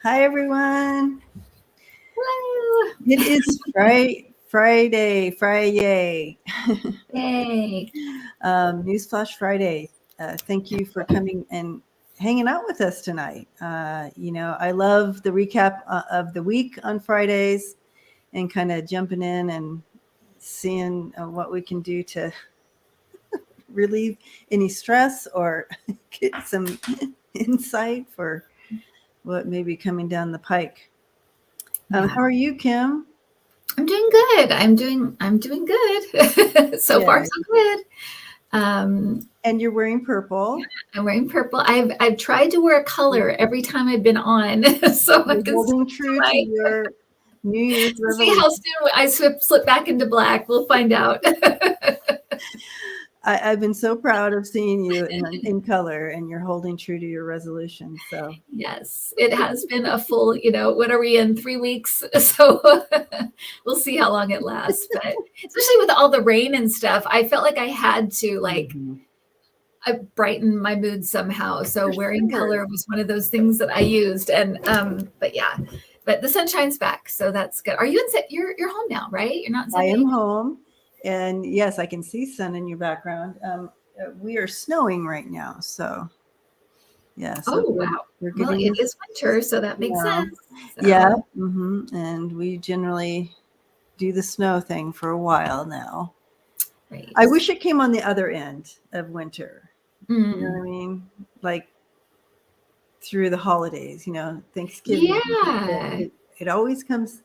Hi, everyone. Hello. It is Friday. Yay. Newsflash Friday. Thank you for coming and hanging out with us tonight. I love the recap of the week on Fridays and kind of jumping in and seeing what we can do to relieve any stress or get some insight for what may be coming down the pike. Yeah. How are you, Kim? I'm doing good. I'm doing good. So Yeah. far so good. Um, And you're wearing purple. I'm wearing purple. I've tried to wear a color every time I've been on, so I You're can holding true to my, your New Year's see how resolution. soon I slip back into black. We'll find out. I've been so proud of seeing you in color, and you're holding true to your resolution. So Yes, it has been a full, what are we in, 3 weeks? So we'll see how long it lasts. But especially with all the rain and stuff, I felt like I had to I brighten my mood somehow. So for wearing sure. color was one of those things that I used. And but yeah, but the sunshine's back, so that's good. Are you in? You're home now, right? You're not in I San am Diego. home, and yes, I can see sun in your background. We are snowing right now, so yeah, so Oh wow. we're Well, getting it this is winter, so that makes snow. sense. Yeah, So and we generally do the snow thing for a while now. I great. wish it came on the other end of winter. You know what Mm. I mean? Like through the holidays, Thanksgiving. Yeah, It always comes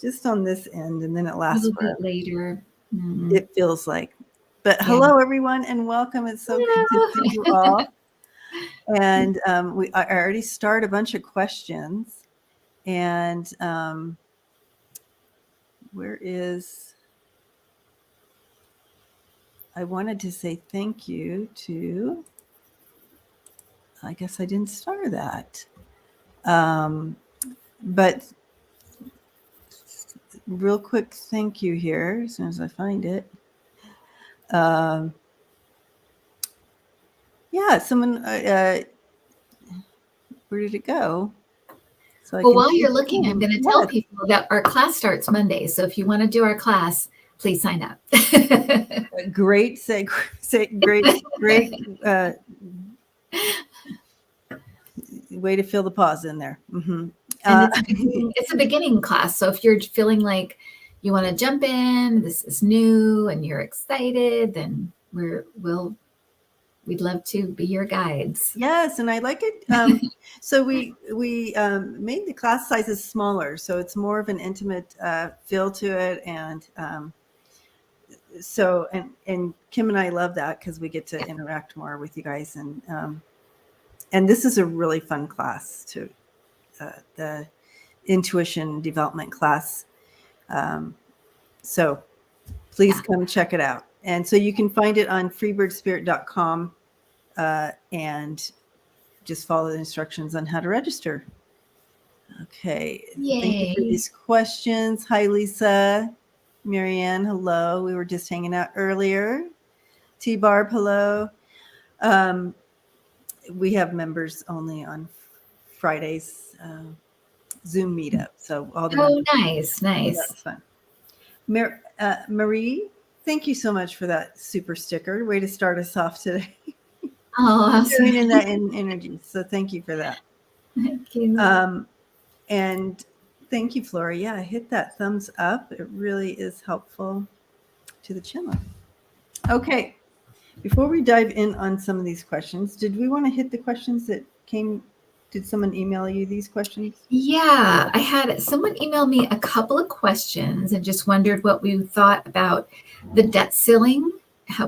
just on this end and then it a lasts little bit forever. later. Mm. It feels like. But Yeah. hello, everyone, and welcome. It's so good to see you Hello. all. And I already started a bunch of questions. And where is, I wanted to say thank you to, I guess I didn't start that. But real quick thank you here as soon as I find it. Um, yeah, someone, where did it go? So I Well, can while see you're the looking, I'm name. going to tell Yes, people that our class starts Monday. So if you want to do our class, please sign up. great, great way to fill the pause in there. And Uh, it's a beginning class. So if you're feeling like you want to jump in, this is new and you're excited, then we'd love to be your guides. yes, and I like it. So we made the class sizes smaller, so it's more of an intimate feel to it, and so and Kim and I love that because we get to Yeah. interact more with you guys, and this is a really fun class to the intuition development class. Um, so please Yeah. come check it out. And so you can find it on freebirdspirit.com and just follow the instructions on how to register. Okay. Thank you for Yay. these questions. Hi, Lisa. Marianne, hello. We were just hanging out earlier. T Barb, hello. Um, we have members only on Fridays Zoom meetup. So all the Oh, members. nice. So that Nice. was fun. Marie, thank you so much for that super sticker. Way to start us off today. Oh, Doing in awesome. that energy. So thank you for that. Thank you. Um, and thank you, Flora. Yeah, hit that thumbs up. It really is helpful to the channel. Okay. Before we dive in on some of these questions, did we want to hit the questions that came? Did someone email you these questions? Yeah, I had someone email me a couple of questions and just wondered what we thought about the debt ceiling, how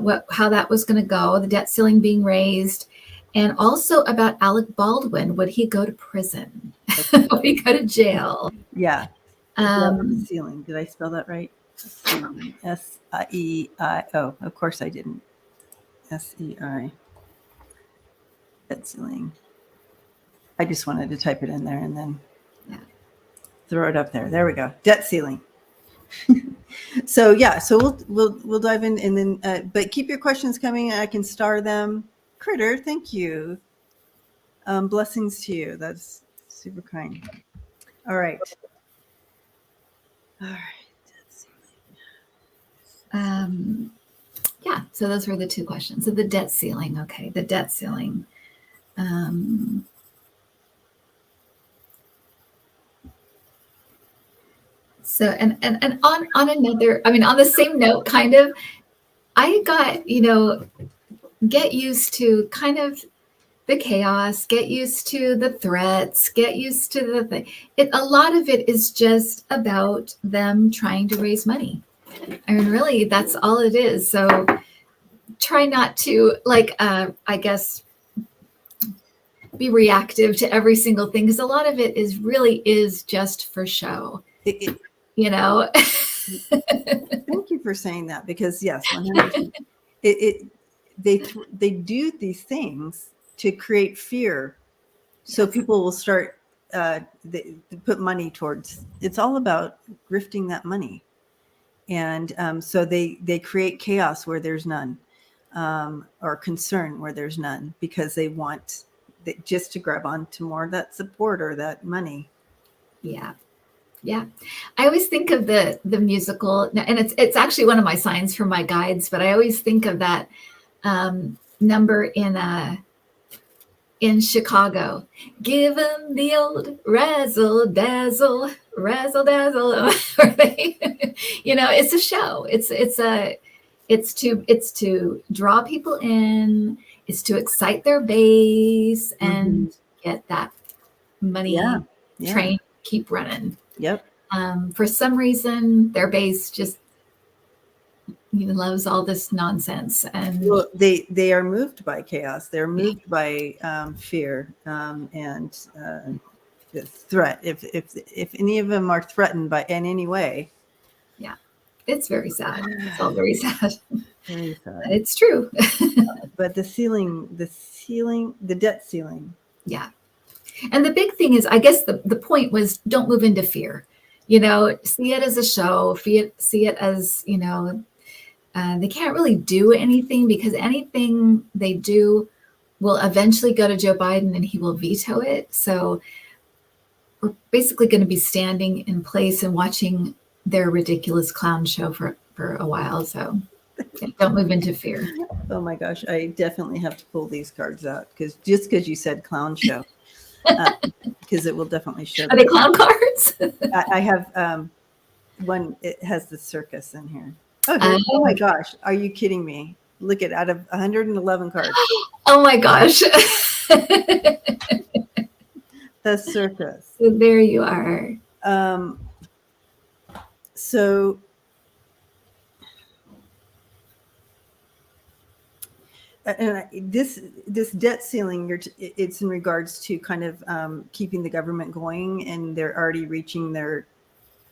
that was going to go, the debt ceiling being raised, and also about Alec Baldwin. Would he go to prison? Okay. Would he go to jail? Yeah. Debt Um, ceiling. Did I spell that right? Seio. Of course I didn't. SEI. Debt ceiling. I just wanted to type it in there and then yeah. throw it up there. There we go. Debt ceiling. So yeah, so we'll dive in and then but keep your questions coming. I can star them. Critter, thank you. Blessings to you. That's super kind. All right. All right. Yeah, so those were the two questions. So the debt ceiling. Okay, the debt ceiling. So and on another, I mean, on the same note, kind of, I got, get used to kind of the chaos, get used to the threats, get used to the thing. A lot of it is just about them trying to raise money. I mean, really, that's all it is. So try not to, like, I guess, be reactive to every single thing, because a lot of it really is just for show. Thank you for saying that, because yes, 100%. They do these things to create fear, so people will start they put money towards. It's all about grifting that money, and so they create chaos where there's none, or concern where there's none, because they want just to grab onto more of that support or that money. Yeah. I always think of the musical, and it's actually one of my signs for my guides, but I always think of that number in Chicago. Give them the old razzle dazzle, razzle dazzle. It's a show. It's to draw people in. It's to excite their base and get that money train keep running. Yep. For some reason, their base just loves all this nonsense, and they are moved by chaos. They're moved by fear and threat. If any of them are threatened in any way, it's very sad. It's all very sad. Very sad. But it's true. But the debt ceiling. Yeah. And the big thing is, I guess the point was, don't move into fear. See it as a show. See it as, they can't really do anything, because anything they do will eventually go to Joe Biden and he will veto it. So we're basically going to be standing in place and watching their ridiculous clown show for a while. So don't move into fear. Oh my gosh, I definitely have to pull these cards out, because you said clown show. Because it will definitely show. Are they clown cards? I have one. It has the circus in here. Oh my gosh! Are you kidding me? Look at out of 111 cards. Oh my gosh! The circus. So there you are. So. And this debt ceiling, it's in regards to kind of keeping the government going, and they're already reaching their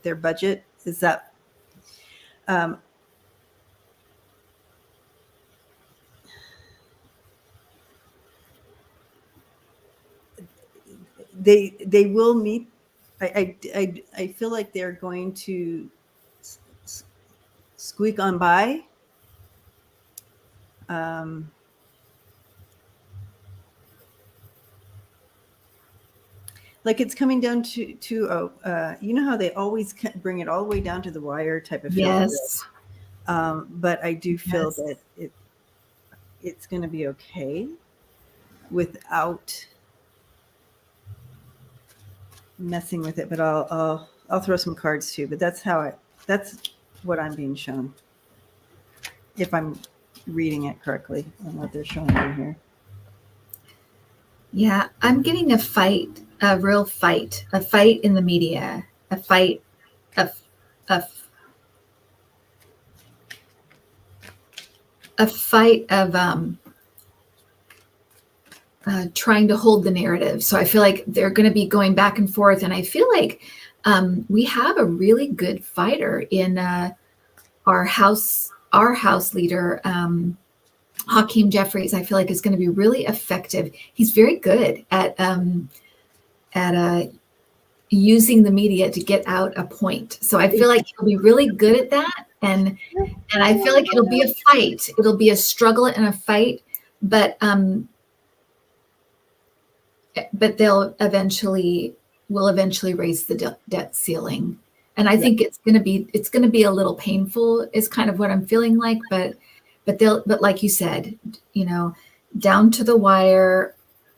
budget. Is that they will meet? I feel like they're going to squeak on by. Like it's coming down to how they always bring it all the way down to the wire type of feel. Yes. But I do feel that it's going to be okay without messing with it. But I'll throw some cards too. But that's what I'm being shown, if I'm reading it correctly on what they're showing me here. Yeah, I'm getting a real fight in the media, a fight of trying to hold the narrative. So I feel like they're going to be going back and forth, and I feel like we have a really good fighter in our house leader. Hakeem Jeffries, I feel like, is going to be really effective. He's very good at using the media to get out a point. So I feel like he'll be really good at that. And I feel like it'll be a fight. It'll be a struggle and a fight. But but will eventually raise the debt ceiling. And I Yeah. think it's going to be a little painful is kind of what I'm feeling like, but like you said, down to the wire,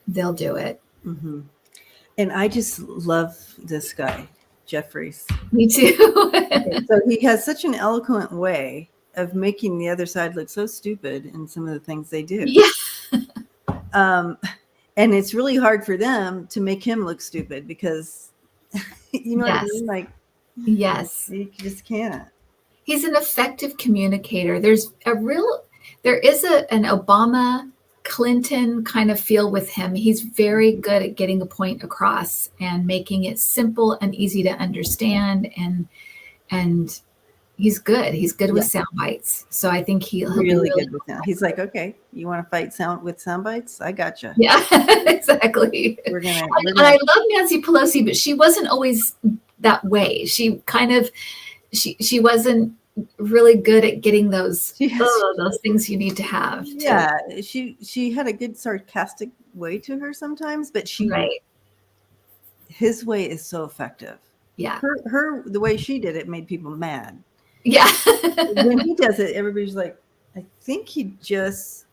they'll do it. Mm-hmm. And I just love this guy, Jeffries. Me too. Okay, so he has such an eloquent way of making the other side look so stupid in some of the things they do. Yeah. And it's really hard for them to make him look stupid because, you know what I Yes. mean? Like, Yes. you just can't. He's an effective communicator. There is an Obama Clinton kind of feel with him. He's very good at getting a point across and making it simple and easy to understand. And he's good. He's good with sound bites. So I think he'll be Really good with that. He's like, okay, you want to fight with sound bites? I gotcha. Yeah, exactly. And I love Nancy Pelosi, but she wasn't always that way. She kind of, she wasn't really good at getting those things you need to have. Yeah, she had a good sarcastic way to her sometimes, but his way is so effective. Yeah. The way she did it made people mad. Yeah. When he does it, everybody's like, I think he just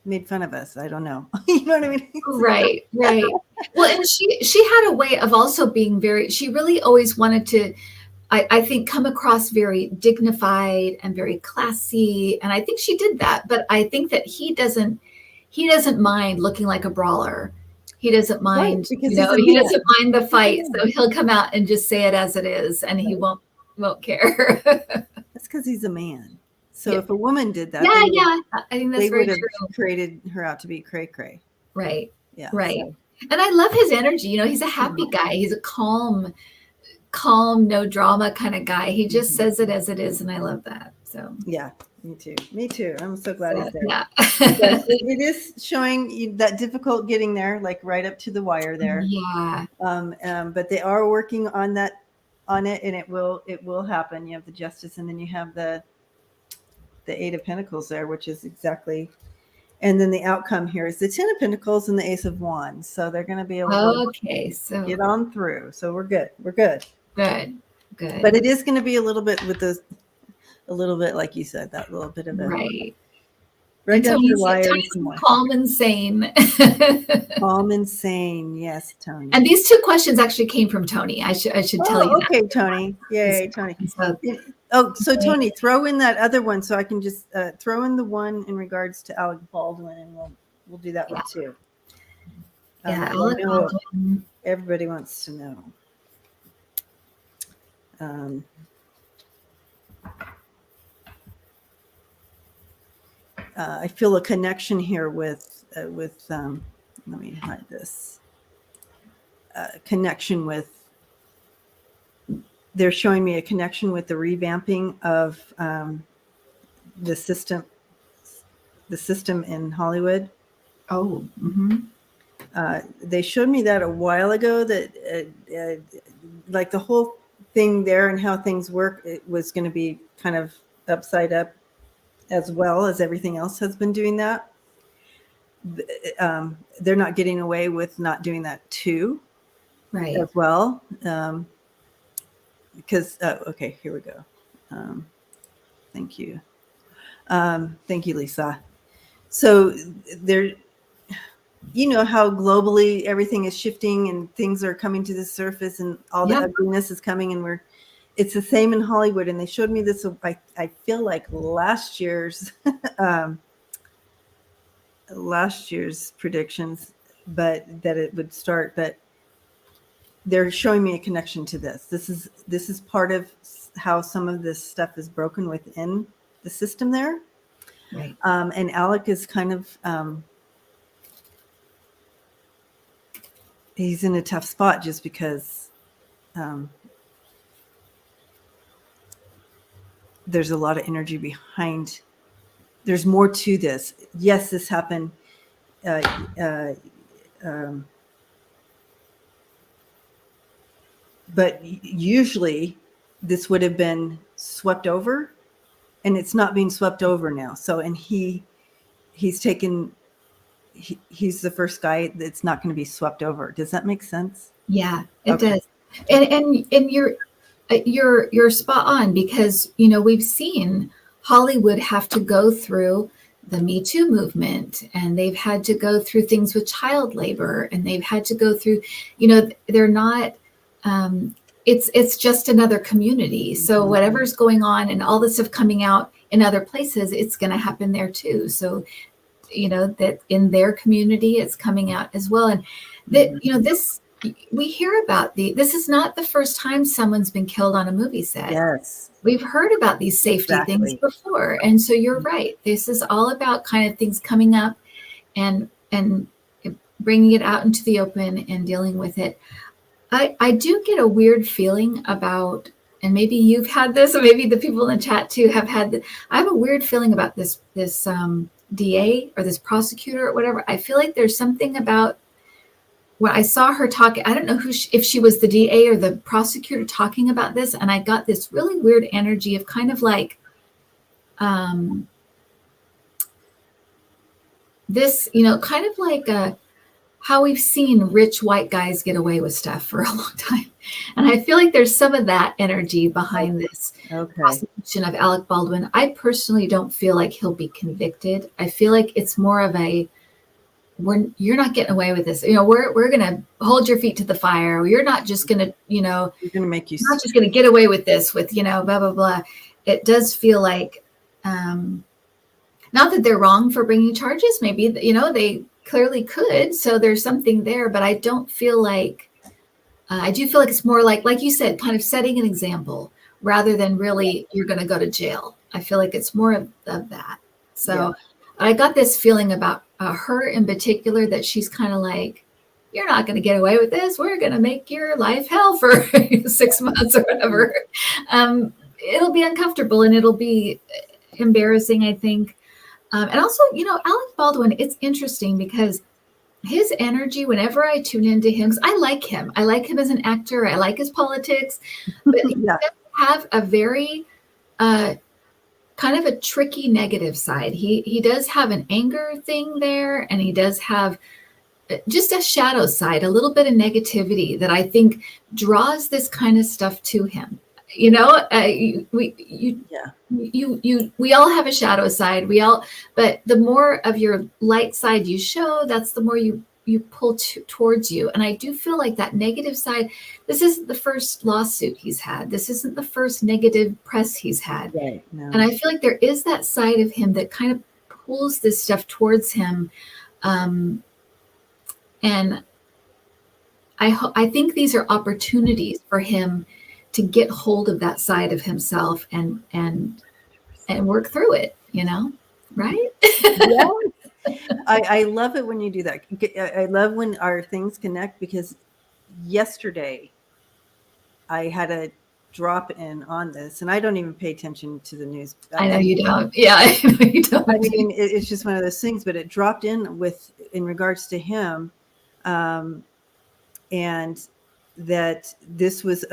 made fun of us. I don't know. You know what I mean? Right. Well, and she had a way of also being she really always wanted to, I think, come across very dignified and very classy. And I think she did that. But I think that he doesn't mind looking like a brawler. He doesn't mind, he doesn't mind the fight. So he'll come out and just say it as it is, and he won't care. That's because he's a man. So if a woman did that, I think that's very true. They would have created her out to be cray-cray. Right. Yeah. Right. So. And I love his energy. He's a happy guy. He's a calm, no drama kind of guy. He just says it as it is, and I love that. So yeah, me too. I'm so glad he's there. Yeah. It is showing that difficult getting there, like right up to the wire there. Yeah. But they are working on it, and it will happen. You have the justice, and then you have the Eight of Pentacles there, which is exactly, and then the outcome here is the Ten of Pentacles and the Ace of Wands. So they're going to be able to get on through. So we're good. Good. But it is going to be a little bit like you said, that little bit of a right down to the wire. Calm and sane. Calm and sane, yes, Tony. And these 2 questions actually came from Tony. I should tell you. Okay, Tony. Yay, Tony. So Tony, throw in that other one so I can just throw in the one in regards to Alec Baldwin, and we'll do that one too. Alec Baldwin. Everybody wants to know. I feel a connection here with let me hide this. Connection with. They're showing me a connection with the revamping of the system in Hollywood. Oh. Mm-hmm. They showed me that a while ago. That like the whole thing there and how things work, it was going to be kind of upside up, as well as everything else has been doing that. They're not getting away with not doing that too, right? As well. Because okay, here we go. Thank you, Lisa. So there, how globally everything is shifting and things are coming to the surface and all the ugliness is coming, and it's the same in Hollywood. And they showed me this. I feel like last year's predictions, but that it would start, but. They're showing me a connection to this. This is part of how some of this stuff is broken within the system there. Right. And Alec is kind of he's in a tough spot just because there's a lot of energy behind. There's more to this. Yes, this happened. But usually this would have been swept over, and it's not being swept over now. So, and he's taken he's the first guy that's not going to be swept over. Does that make sense? Yeah, it Okay. does. And you're spot on, because we've seen Hollywood have to go through the Me Too movement, and they've had to go through things with child labor, and they've had to go through, they're not it's just another community. So whatever's going on and all this stuff coming out in other places, it's going to happen there too. So that in their community it's coming out as well. And that this, we hear about this is not the first time someone's been killed on a movie set. Yes. We've heard about these safety things before. And so you're right. This is all about kind of things coming up and bringing it out into the open and dealing with it. I do get a weird feeling about, and maybe you've had this, or maybe the people in the chat too have had this. I have a weird feeling about this DA or this prosecutor or whatever. I feel like there's something about when I saw her talking. I don't know if she was the DA or the prosecutor talking about this, and I got this really weird energy of kind of like this, kind of like how we've seen rich white guys get away with stuff for a long time. And I feel like there's some of that energy behind this prosecution of Alec Baldwin. I personally don't feel like he'll be convicted. I feel like it's more of you're not getting away with this. We're going to hold your feet to the fire. You're not just going to, we're going to make you not just going to get away with this with, blah, blah, blah. It does feel like, not that they're wrong for bringing charges. Maybe, they clearly could. So there's something there, but I don't feel like, I do feel like it's more like you said, kind of setting an example rather than really you're going to go to jail. I feel like it's more of that. So I got this feeling about her in particular, that she's kind of like, you're not going to get away with this. We're going to make your life hell for 6 months or whatever. It'll be uncomfortable and it'll be embarrassing, I think. And also, Alec Baldwin, it's interesting because his energy, whenever I tune into him, 'cause I like him. I like him as an actor. I like his politics. But he does have a very kind of a tricky negative side. He does have an anger thing there, and he does have just a shadow side, a little bit of negativity that I think draws this kind of stuff to him. We all have a shadow side. But the more of your light side you show, that's the more you pull towards you. And I do feel like that negative side, this isn't the first lawsuit he's had. This isn't the first negative press he's had. Right, no. And I feel like there is that side of him that kind of pulls this stuff towards him. And I think these are opportunities for him to get hold of that side of himself and work through it, right? Yes. I love it when you do that. I love when our things connect, because yesterday I had a drop in on this, and I don't even pay attention to the news. I know you don't. Yeah, I know you don't. I mean, it's just one of those things, but it dropped in regards to him, and that this was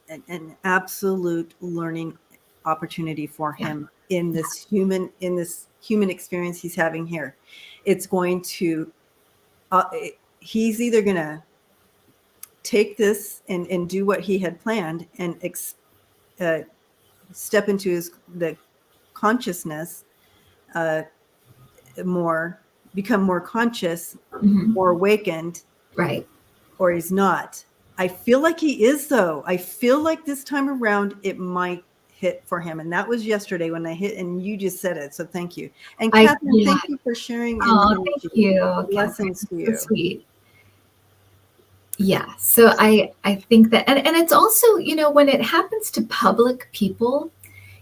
an absolute learning opportunity for him in this human experience he's having here. It's going to he's either going to take this and do what he had planned and step into the consciousness become more conscious, more awakened, right? Or he's not. I feel like he is, though. I feel like this time around it might hit for him. And that was yesterday when I hit, and you just said it. So thank you. And Catherine, thank you for sharing. Oh, thank you. Blessings to you. So sweet. Yeah. So I think that, and it's also, when it happens to public people,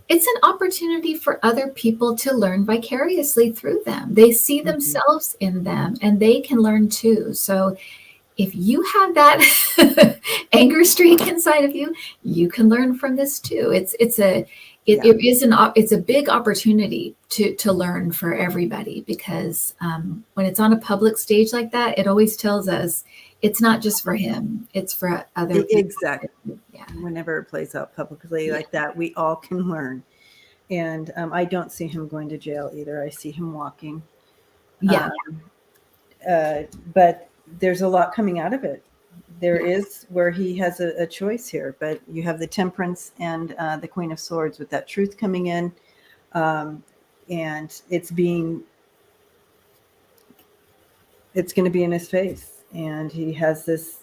it's an opportunity for other people to learn vicariously through them. They see themselves in them, and they can learn too. So if you have that anger streak inside of you, you can learn from this too. It's a big opportunity to learn for everybody, because when it's on a public stage like that, it always tells us it's not just for him; it's for other people. Exactly. Yeah. Whenever it plays out publicly like that, we all can learn. And I don't see him going to jail either. I see him walking. Yeah. but there's a lot coming out of it. There is where he has a choice here, but you have the Temperance and the Queen of Swords with that truth coming in, and it's going to be in his face, and he has this.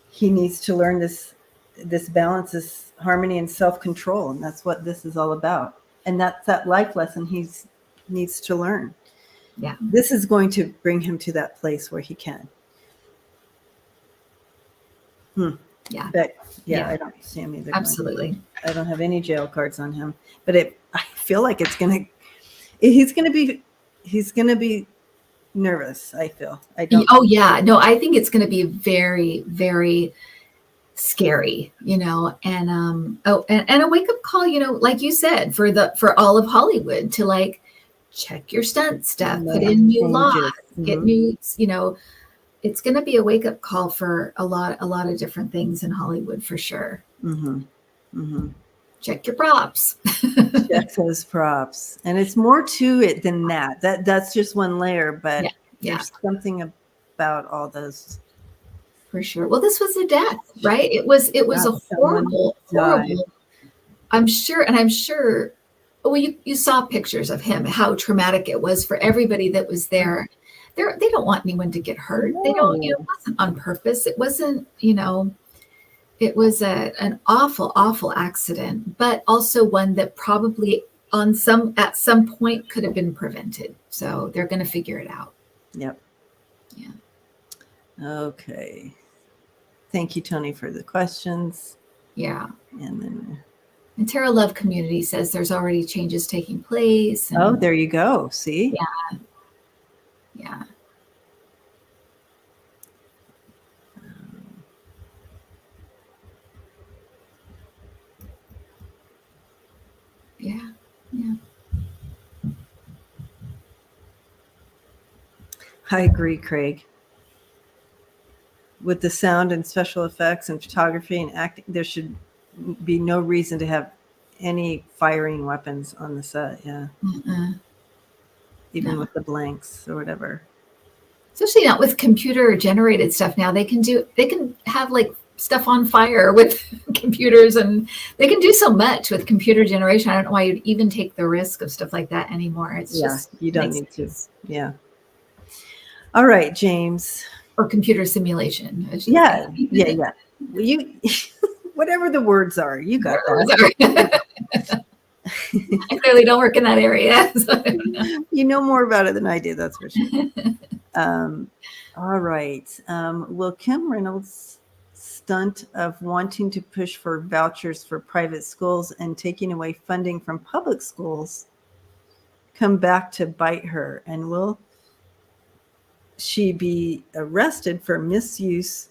He needs to learn this balance, this harmony and self-control, and that's what this is all about. And that's that life lesson he needs to learn. Yeah. This is going to bring him to that place where he can. Yeah. But yeah, I don't see him either. Absolutely. I don't have any jail cards on him, but I feel like he's going to be nervous. I feel. Oh yeah. No, I think it's going to be very, very scary, and and a wake-up call, like you said, for all of Hollywood to like check your stunt stuff, put in new laws, get new, it's going to be a wake-up call for a lot of different things in Hollywood for sure. Check your props. Check those props. And it's more to it than that. That's just one layer, but there's something about all those. For sure. Well, this was a death, right? It was a horrible. I'm sure. Well, you saw pictures of him, how traumatic it was for everybody that was there. They don't want anyone to get hurt. No. They don't. It wasn't on purpose. It wasn't. It was an awful accident, but also one that probably at some point could have been prevented. So they're going to figure it out. Yep. Yeah. Okay. Thank you, Tony, for the questions. Yeah. And Terra Love Community says there's already changes taking place. And, there you go. See? Yeah. Yeah. Yeah. Yeah. I agree, Craig. With the sound and special effects and photography and acting, there should be no reason to have any firing weapons on the set. Yeah. Even with the blanks or whatever. Especially not with computer generated stuff now. They can have like stuff on fire with computers, and they can do so much with computer generation. I don't know why you'd even take the risk of stuff like that anymore. It's just you don't need to. Yeah. All right, James. Or computer simulation. Yeah. You whatever the words are, you got that. I clearly don't work in that area. So. You know more about it than I do, that's for sure. All right. Will Kim Reynolds' stunt of wanting to push for vouchers for private schools and taking away funding from public schools come back to bite her? And will she be arrested for misuse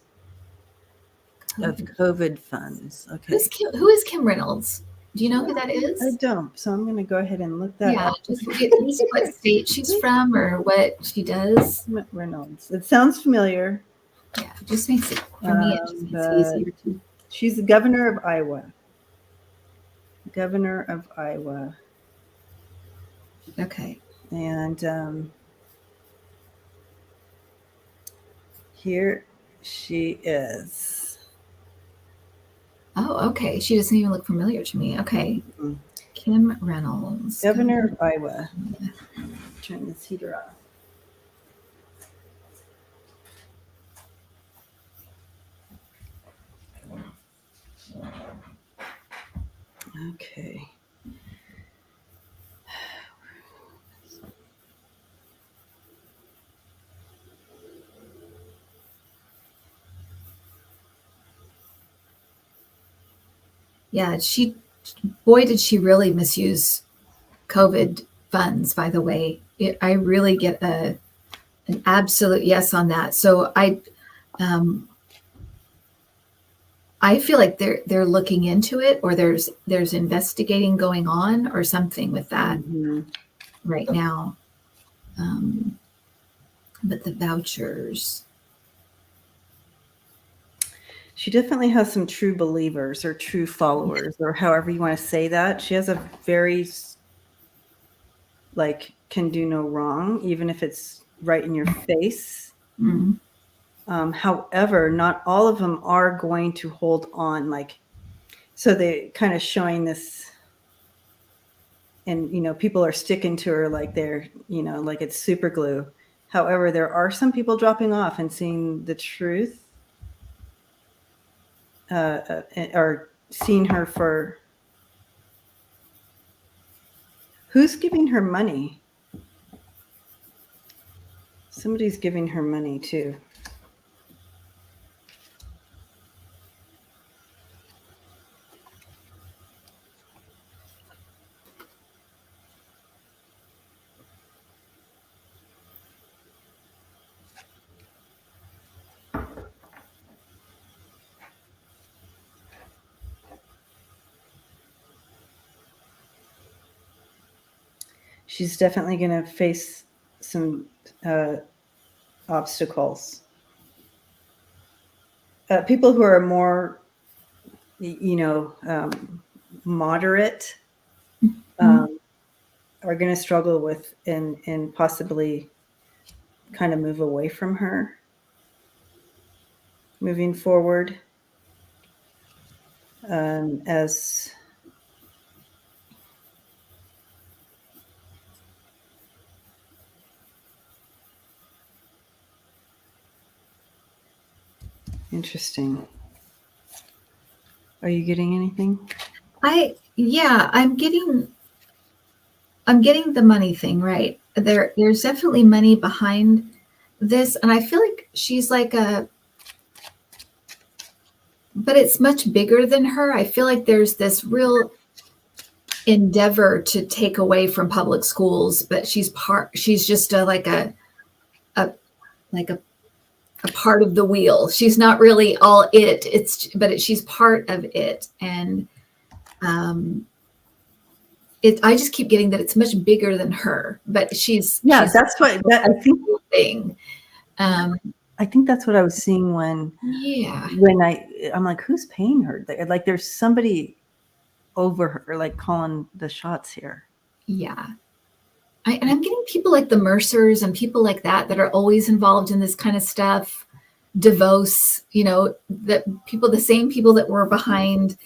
of COVID funds? Okay. Who is Kim Reynolds? Do you know who that is? I don't. So I'm going to go ahead and look that up. Just what state she's from or what she does. Reynolds. It sounds familiar. Yeah, it just makes it, for me, it just makes it easier to. She's the governor of Iowa. Governor of Iowa. Okay. And here she is. Oh, okay. She doesn't even look familiar to me. Okay. Mm-hmm. Kim Reynolds. Governor of Iowa. Turn this heater off. Okay. Yeah, did she really misuse COVID funds, by the way. I really get an absolute yes on that. So I feel like they're looking into it, or there's investigating going on or something with that right now. But the vouchers. She definitely has some true believers or true followers, or however you want to say that. She has a very, can do no wrong, even if it's right in your face. Mm. However, not all of them are going to hold on. Like, so they kind of showing this, and people are sticking to her like they're, like it's super glue. However, there are some people dropping off and seeing the truth, or seeing her for who's giving her money. Somebody's giving her money too. She's definitely going to face some obstacles. People who are more, moderate, are going to struggle with and possibly kind of move away from her moving forward, as interesting. Are you getting anything? I'm getting the money thing right. There's definitely money behind this, and I feel like she's like but it's much bigger than her. I feel like there's this real endeavor to take away from public schools, but she's just like a part of the wheel. She's not really all it. But she's part of it, and I just keep getting that it's much bigger than her, but she's that's what I think. Thing. I think that's what I was seeing when I'm like, who's paying her? Like there's somebody over her, like calling the shots here. Yeah. And I'm getting people like the Mercers and people like that are always involved in this kind of stuff. DeVos, the same people that were behind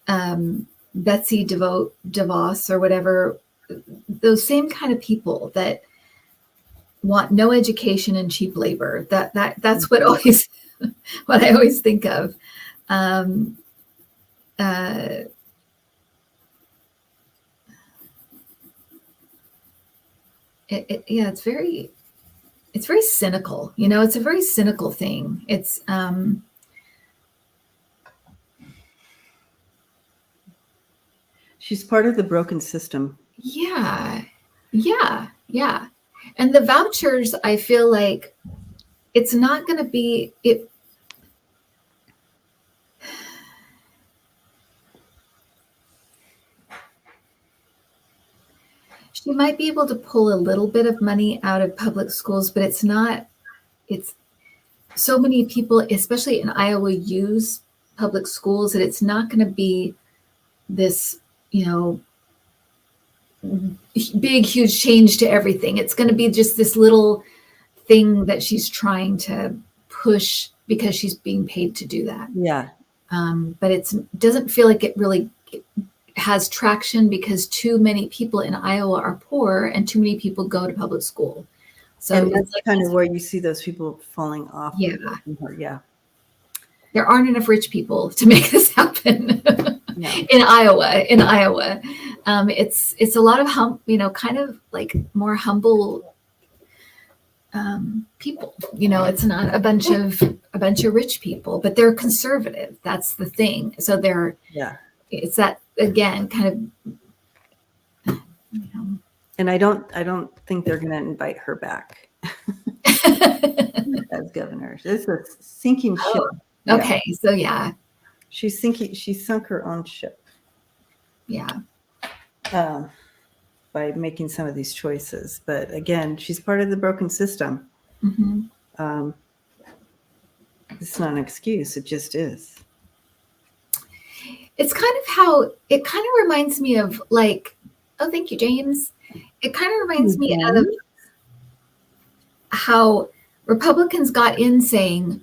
Betsy DeVos or whatever, those same kind of people that want no education and cheap labor. That's what I always think of. It's very cynical. It's a very cynical thing. It's she's part of the broken system. Yeah. And the vouchers, I feel like it's not going to be it. She might be able to pull a little bit of money out of public schools, but it's so many people, especially in Iowa, use public schools that it's not going to be this, big, huge change to everything. It's going to be just this little thing that she's trying to push because she's being paid to do that. Yeah. But it doesn't feel like it really has traction because too many people in Iowa are poor and too many people go to public school. So and that's kind of where you see those people falling off. Yeah. Yeah. There aren't enough rich people to make this happen. Yeah. In Iowa. It's a lot of kind of like more humble people. It's not a bunch of rich people, but they're conservative. That's the thing. So it's that again kind of. And I don't think they're going to invite her back as governor. It's a sinking ship. Okay, so yeah. She's sinking. She sunk her own ship. Yeah. By making some of these choices, but again, she's part of the broken system. Mm-hmm. It's not an excuse; it just is. It's kind of how it kind of reminds me of like. Oh, thank you, James. It kind of reminds me of how Republicans got in saying,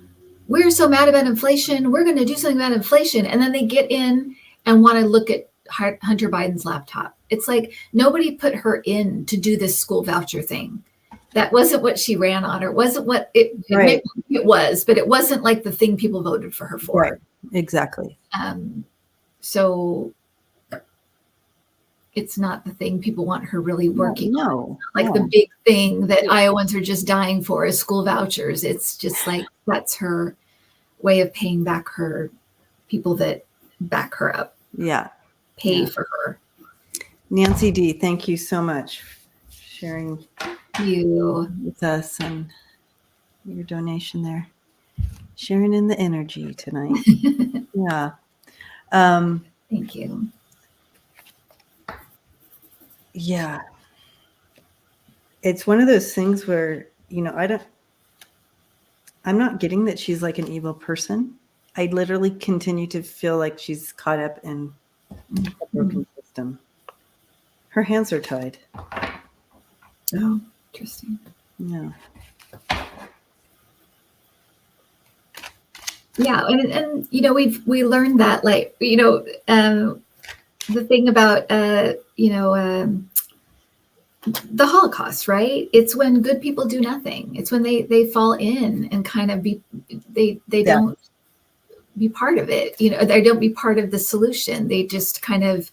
we're so mad about inflation, we're going to do something about inflation. And then they get in and want to look at Hunter Biden's laptop. It's like nobody put her in to do this school voucher thing. That wasn't what she ran on, or it wasn't what it was, but it wasn't like the thing people voted for her for. Right. Exactly. So it's not the thing people want her really working on. Like the big thing that Iowans are just dying for is school vouchers. It's just like, that's her way of paying back her people that back her up. Yeah. Pay for her. Nancy D, thank you so much for sharing with us and your donation there. Sharing in the energy tonight. Yeah. Thank you. Yeah. It's one of those things where, I'm not getting that she's like an evil person. I literally continue to feel like she's caught up in a broken system. Her hands are tied. Oh, interesting. Yeah. Yeah, and we learned that, like, the thing about the Holocaust, right? It's when good people do nothing. It's when they fall in and kind of they don't be part of it. They don't be part of the solution. They just kind of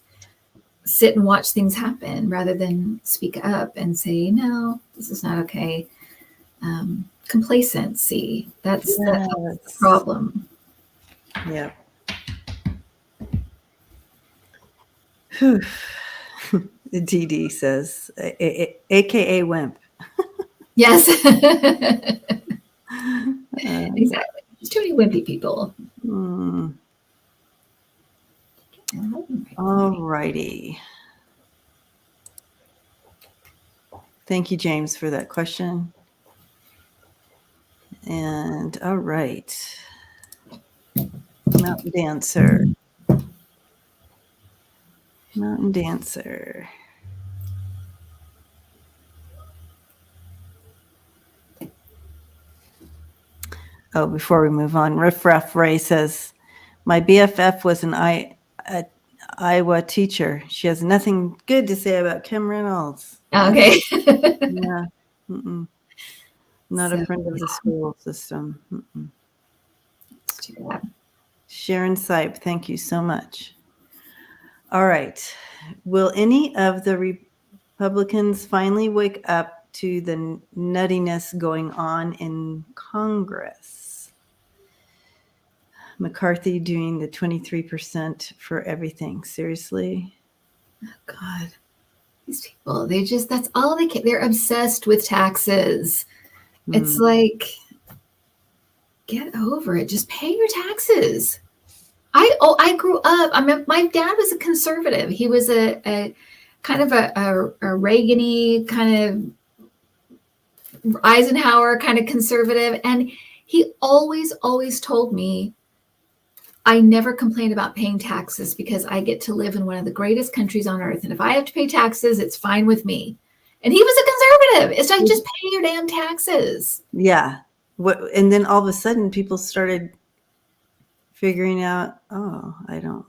sit and watch things happen rather than speak up and say, no, this is not okay. Complacency. That's the problem. Yeah. DD says, AKA wimp. Yes. Exactly. There's too many wimpy people. All righty. Thank you, James, for that question. And all right. Mountain Dancer. Mountain Dancer. Oh, before we move on, Riff Raff Ray says, my BFF was an Iowa teacher. She has nothing good to say about Kim Reynolds. Okay. Yeah. Not a friend of the school system. It's too bad. Sharon Sipe, thank you so much. All right. Will any of the Republicans finally wake up to the nuttiness going on in Congress? McCarthy doing the 23% for everything. Seriously? Oh, God. These people, that's all they can. They're obsessed with taxes. It's like, get over it. Just pay your taxes. I grew up, my dad was a conservative. He was a kind of a Reagan-y kind of Eisenhower kind of conservative. And he always told me, I never complain about paying taxes because I get to live in one of the greatest countries on earth. And if I have to pay taxes, it's fine with me. And he was a conservative. It's like, just pay your damn taxes. Yeah. And then all of a sudden people started figuring out, I'm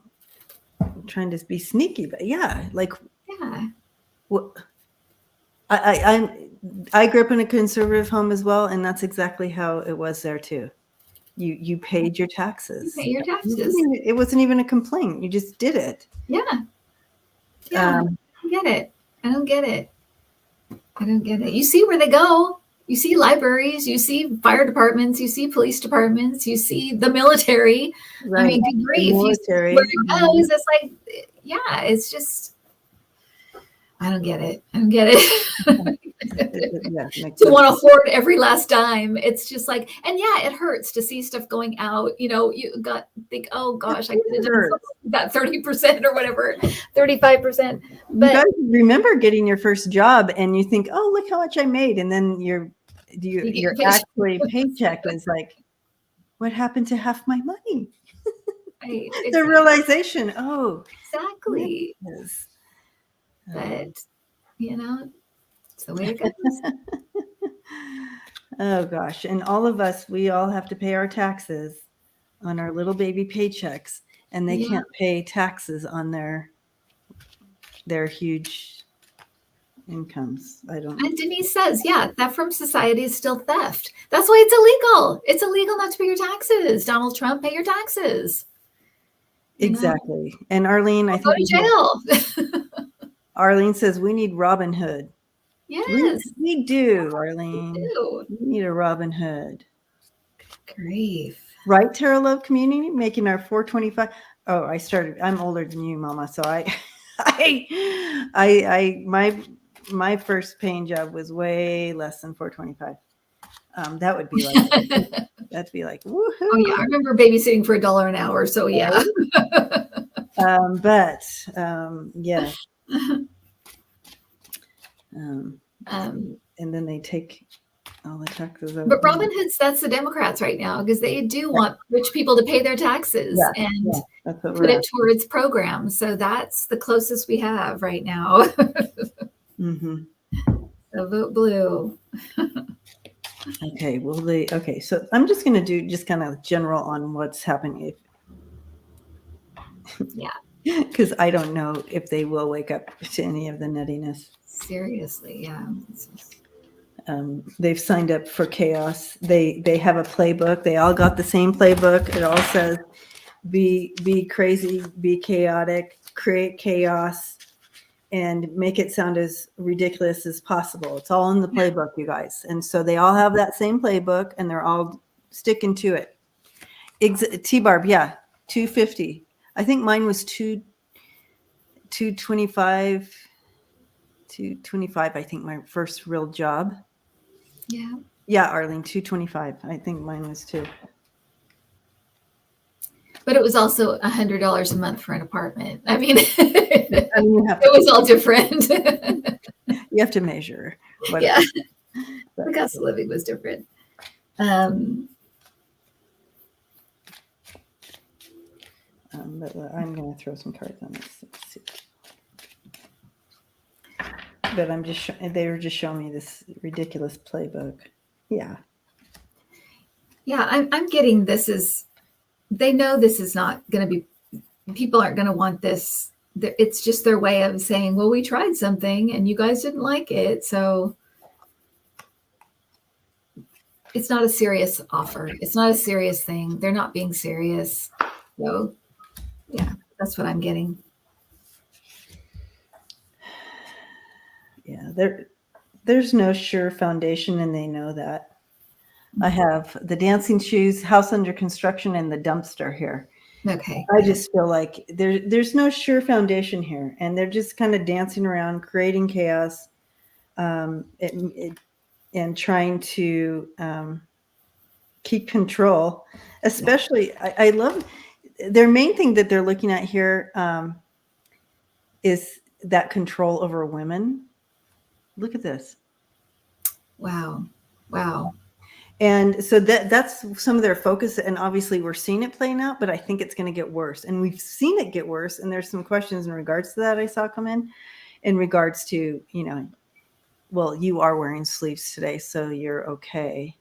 trying to be sneaky, but I grew up in a conservative home as well, and that's exactly how it was there too. You paid your taxes. You pay your taxes. It wasn't even a complaint. You just did it. Yeah. I don't get it. You see where they go. You see libraries, you see fire departments, you see police departments, you see the military. Right. I mean, good grief. Military. Where it goes, it's like, it's just, I don't get it. To want to hoard every last dime. It's just like, and it hurts to see stuff going out. You think, oh gosh, I could have done that 30% or whatever, 35%. But you guys remember getting your first job and you think, oh, look how much I made. And then your actually paycheck is like, what happened to half my money? Right, exactly. The realization, exactly. Yes. But it's the way it goes. Oh gosh. And all of us, we all have to pay our taxes on our little baby paychecks, and they Yeah. can't pay taxes on their huge incomes. I don't. And Denise says, yeah, theft from society is still theft. That's why it's illegal. It's illegal not to pay your taxes. Donald Trump, pay your taxes. You know, Exactly. And Arlene, I go think to jail. Arlene says we need Robin Hood. Yes, We do, we Arlene. do. We need a Robin Hood. Grief. Right, Terra Love Community, making our 425. Oh, I'm older than you, Mama. So my first paying job was way less than 425. That would be like, that'd be like, woohoo. Oh yeah, I remember babysitting for $1 an hour. So yeah. Yeah. And then they take all the taxes over. But Robin Hood's, that's the Democrats right now, because they do want rich people to pay their taxes and put it towards programs. So that's the closest we have right now. Mm-hmm. So vote blue. Okay. So I'm just going to do just kind of general on what's happening. Yeah. Because I don't know if they will wake up to any of the nuttiness. Seriously, yeah. They've signed up for chaos. They have a playbook. They all got the same playbook. It all says be crazy, be chaotic, create chaos, and make it sound as ridiculous as possible. It's all in the playbook, you guys. And so they all have that same playbook, and they're all sticking to it. T-Barb, yeah, 250. I think mine was 225. 225, I think, my first real job. Yeah. Yeah, Arlene, 225. I think mine was too. But it was also $100 a month for an apartment. I mean, it was all different. You have to measure. Yeah. The cost of living was different. But I'm going to throw some cards on this. Let's see. But they were just showing me this ridiculous playbook. Yeah. Yeah, I'm getting they know this is not going to be, people aren't going to want this. It's just their way of saying, well, we tried something and you guys didn't like it. So it's not a serious offer. It's not a serious thing. They're not being serious. So yeah, that's what I'm getting. Yeah, there's no sure foundation, and they know that. I have the dancing shoes, house under construction, and the dumpster here. Okay. I just feel like there's no sure foundation here, and they're just kind of dancing around, creating chaos, and trying to keep control. Especially, I love their main thing that they're looking at here is that control over women. Look at this. Wow. And so that's some of their focus. And obviously we're seeing it playing out, but I think it's going to get worse. And we've seen it get worse. And there's some questions in regards to that I saw come in regards to, well, you are wearing sleeves today, so you're okay.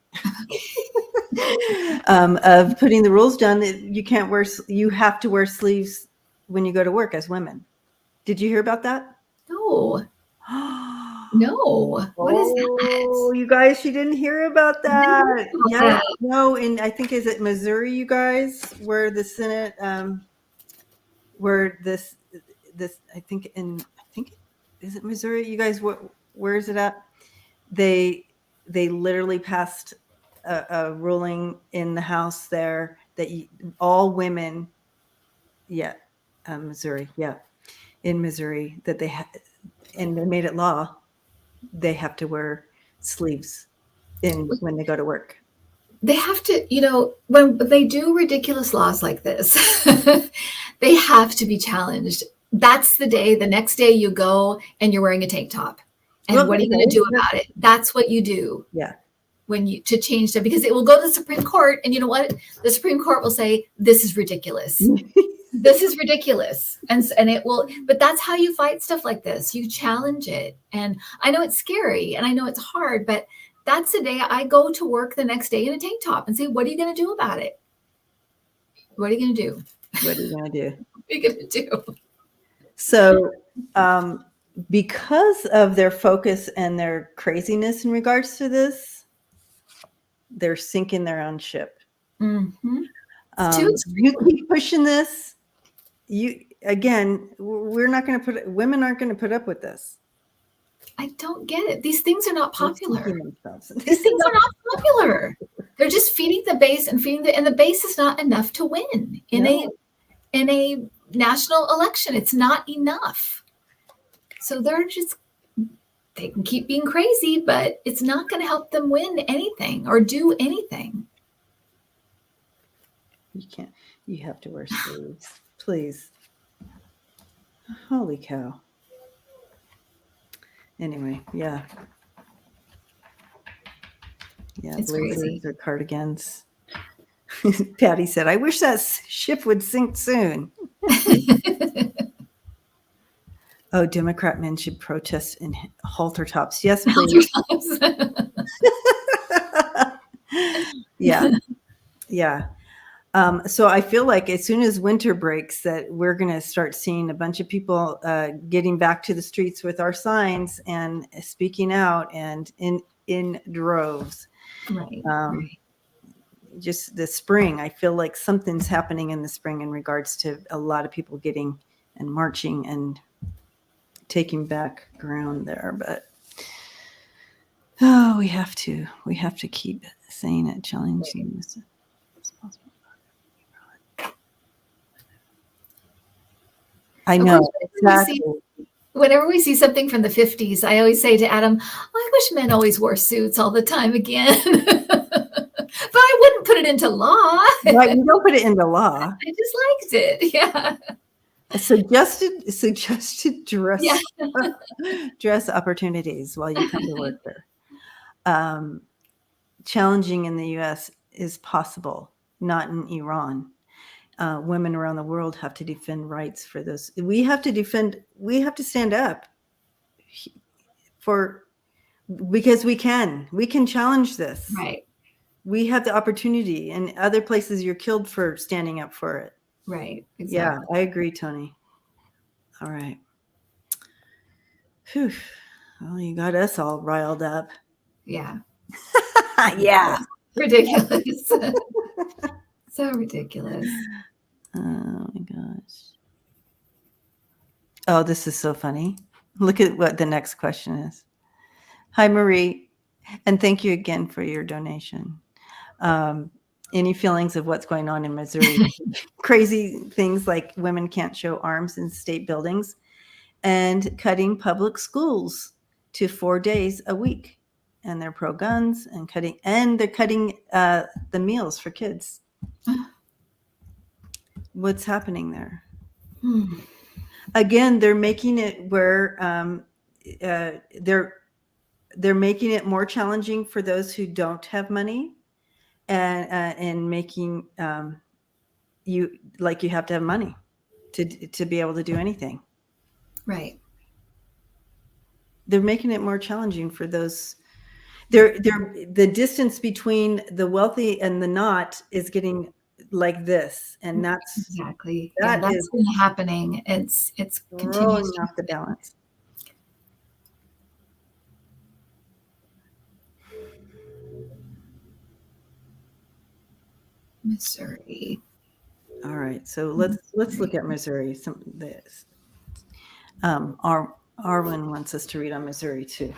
Of putting the rules down that you have to wear sleeves when you go to work as women. Did you hear about that? No. No. What is that? Oh, you guys, she didn't hear about that. Yeah. No, and I think, is it Missouri, you guys, where the Senate, where this, I think, is it Missouri? You guys, where is it at? They literally passed a ruling in the House there that all women, Missouri, in Missouri, that and they made it law. They have to wear sleeves when they go to work. They have to, when they do ridiculous laws like this, they have to be challenged. That's the next day you go and you're wearing a tank top. And what are you going to do about it? That's what you do. Yeah. To change them, because it will go to the Supreme Court. And you know what? The Supreme Court will say, this is ridiculous. This is ridiculous. And it will, but that's how you fight stuff like this. You challenge it. And I know it's scary and I know it's hard, but that's the day I go to work the next day in a tank top and say, what are you going to do about it? What are you going to do? What are you going to do? What are you going to do? So, because of their focus and their craziness in regards to this, they're sinking their own ship. Mm-hmm. Too You keep pushing this. Women aren't going to put up with this. I don't get it. These things are not popular. These things are not popular. They're just feeding the base and and the base is not enough to win in a national election. It's not enough. So they can keep being crazy, but it's not going to help them win anything or do anything. You can't. You have to wear sleeves, please. Holy cow. Anyway, yeah. It's blazers crazy. or cardigans. Patty said, I wish that ship would sink soon. Oh, Democrat men should protest in halter tops. Yes, please. Yeah. So I feel like as soon as winter breaks, that we're going to start seeing a bunch of people getting back to the streets with our signs and speaking out and in droves. Right. Just the spring, I feel like something's happening in the spring in regards to a lot of people getting and marching and taking back ground there. But we have to keep saying it, challenging this. I know. Exactly. Whenever we see something from the 50s, I always say to Adam, I wish men always wore suits all the time again. But I wouldn't put it into law. Right, you don't put it into law. I just liked it. Yeah. Suggested dress opportunities while you come to work there. Challenging in the U.S. is possible, not in Iran. Women around the world have to defend rights for those. We have to stand up because we can challenge this. Right. We have the opportunity, and other places you're killed for standing up for it. Right. Exactly. Yeah, I agree, Tony. All right. Whew. Well, you got us all riled up. Yeah. Yeah. Ridiculous. So ridiculous. Oh my gosh. Oh, this is so funny. Look at what the next question is. Hi, Marie, and thank you again for your donation. Any feelings of what's going on in Missouri? Crazy things like women can't show arms in state buildings and cutting public schools to 4 days a week. And they're pro guns and they're cutting the meals for kids. What's happening there? Again, they're making it where they're making it more challenging for those who don't have money, and making you have to have money to be able to do anything. Right. They're making it more challenging for those. The distance between the wealthy and the not is getting like this, and that's exactly that's been happening. It's rolling off the balance. Missouri. All right, so let's look at Missouri. Arwen wants us to read on Missouri too.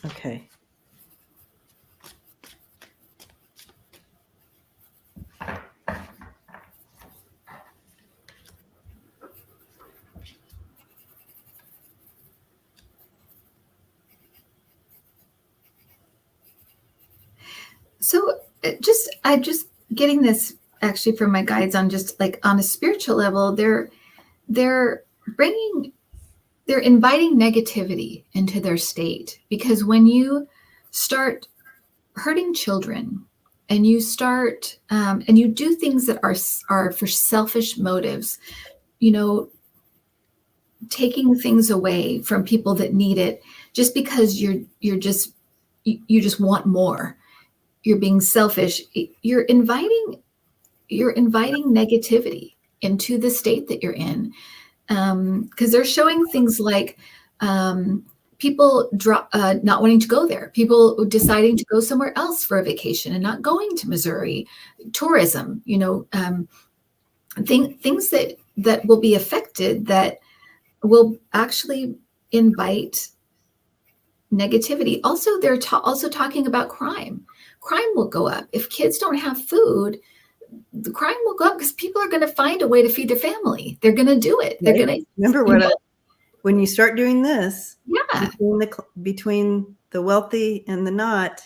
Okay. So I'm just getting this actually from my guides on just like on a spiritual level, they're bringing, they're inviting negativity into their state, because when you start hurting children and you start and you do things that are for selfish motives, you know, taking things away from people that need it just because you just want more, you're being selfish, you're inviting negativity into the state that you're in, because they're showing things like people not wanting to go there, people deciding to go somewhere else for a vacation and not going to Missouri, tourism, you know, things that will be affected, that will actually invite negativity. Also, they're also talking about crime. Crime will go up if kids don't have food. The crime will go up because people are going to find a way to feed their family. They're going to do it. They're Right. going to Remember when you start doing this, yeah, between the wealthy and the not,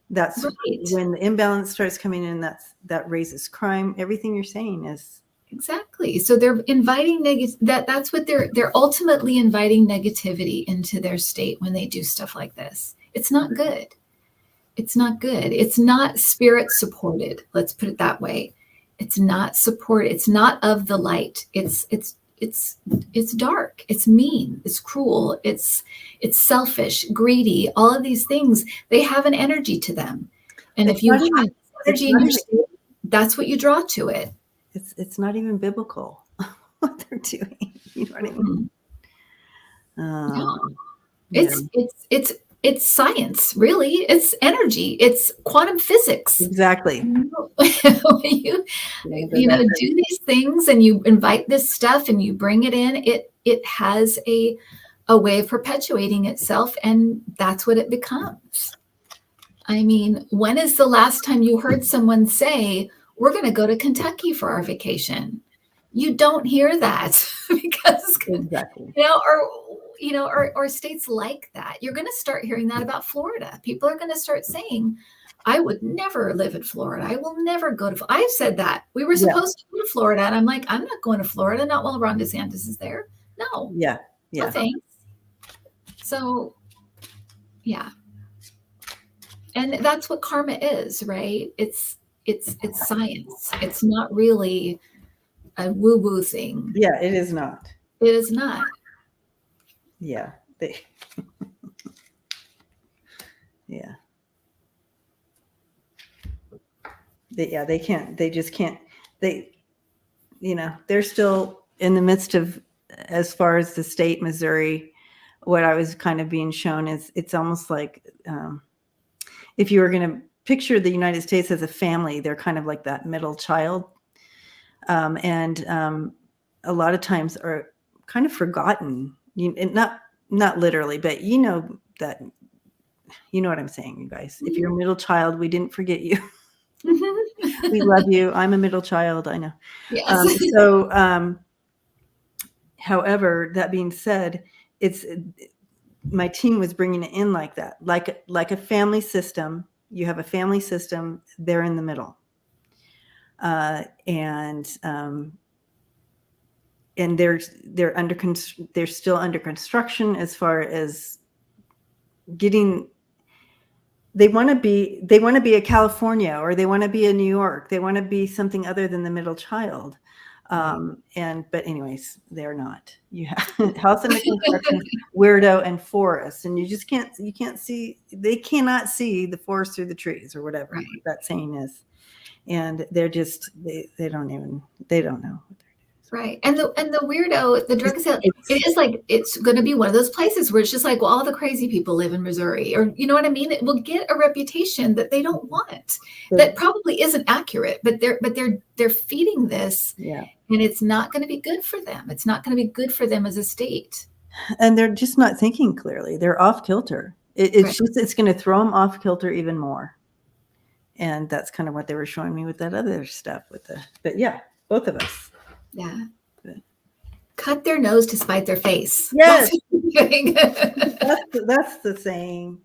that's right. when the imbalance starts coming in. That raises crime. Everything you're saying is Exactly. So they're inviting that's what they're ultimately inviting negativity into their state when they do stuff like this. It's not good. It's not good. It's not spirit supported. Let's put it that way. It's not support. It's not of the light. It's dark. It's mean. It's cruel. It's selfish, greedy. All of these things, they have an energy to them. And if you have energy in your state, that's what you draw to it. It's not even biblical what they're doing. You know what I mean? No. Yeah. It's science, really. It's energy. It's quantum physics. Exactly. you do these things and you invite this stuff and you bring it in, it has a way of perpetuating itself, and that's what it becomes. I mean, when is the last time you heard someone say, we're going to go to Kentucky for our vacation? You don't hear that because, exactly. or states like that. You're going to start hearing that about Florida. People are going to start saying, I would never live in Florida. I will never go to, I've said that. We were supposed to go to Florida. And I'm like, I'm not going to Florida. Not while Ron DeSantis is there. No. Yeah. No thanks. So, yeah. And that's what karma is, right? It's science. It's not really a woo-woo thing. Yeah, it is not. It is not. Yeah. Yeah. They can't. They just can't. They're still in the midst of, as far as the state, Missouri, what I was kind of being shown is it's almost like if you were going to picture the United States as a family, they're kind of like that middle child. And a lot of times are kind of forgotten, not literally, but you know what I'm saying, you guys. If you're a middle child, we didn't forget you. We love you. I'm a middle child. I know. Yes. However, that being said, my team was bringing it in like that, like a family system. You have a family system. They're in the middle, and they're still under construction as far as getting. They want to be a California, or they want to be a New York. They want to be something other than the middle child. But anyways, they're not. You have house under construction, weirdo, and forest, and you can't see. They cannot see the forest through the trees, or whatever that saying is. And they're just they don't know what they're doing. Right. And the weirdo, the drug sale, it is like, it's going to be one of those places where it's just like, well, all the crazy people live in Missouri, or you know what I mean? It will get a reputation that they don't want. That probably isn't accurate, but they're feeding this, and it's not going to be good for them. It's not going to be good for them as a state. And they're just not thinking clearly. They're off kilter. It's going to throw them off kilter even more. And that's kind of what they were showing me with that other stuff but yeah, both of us. Yeah. Cut their nose to spite their face. Yes. That's the saying.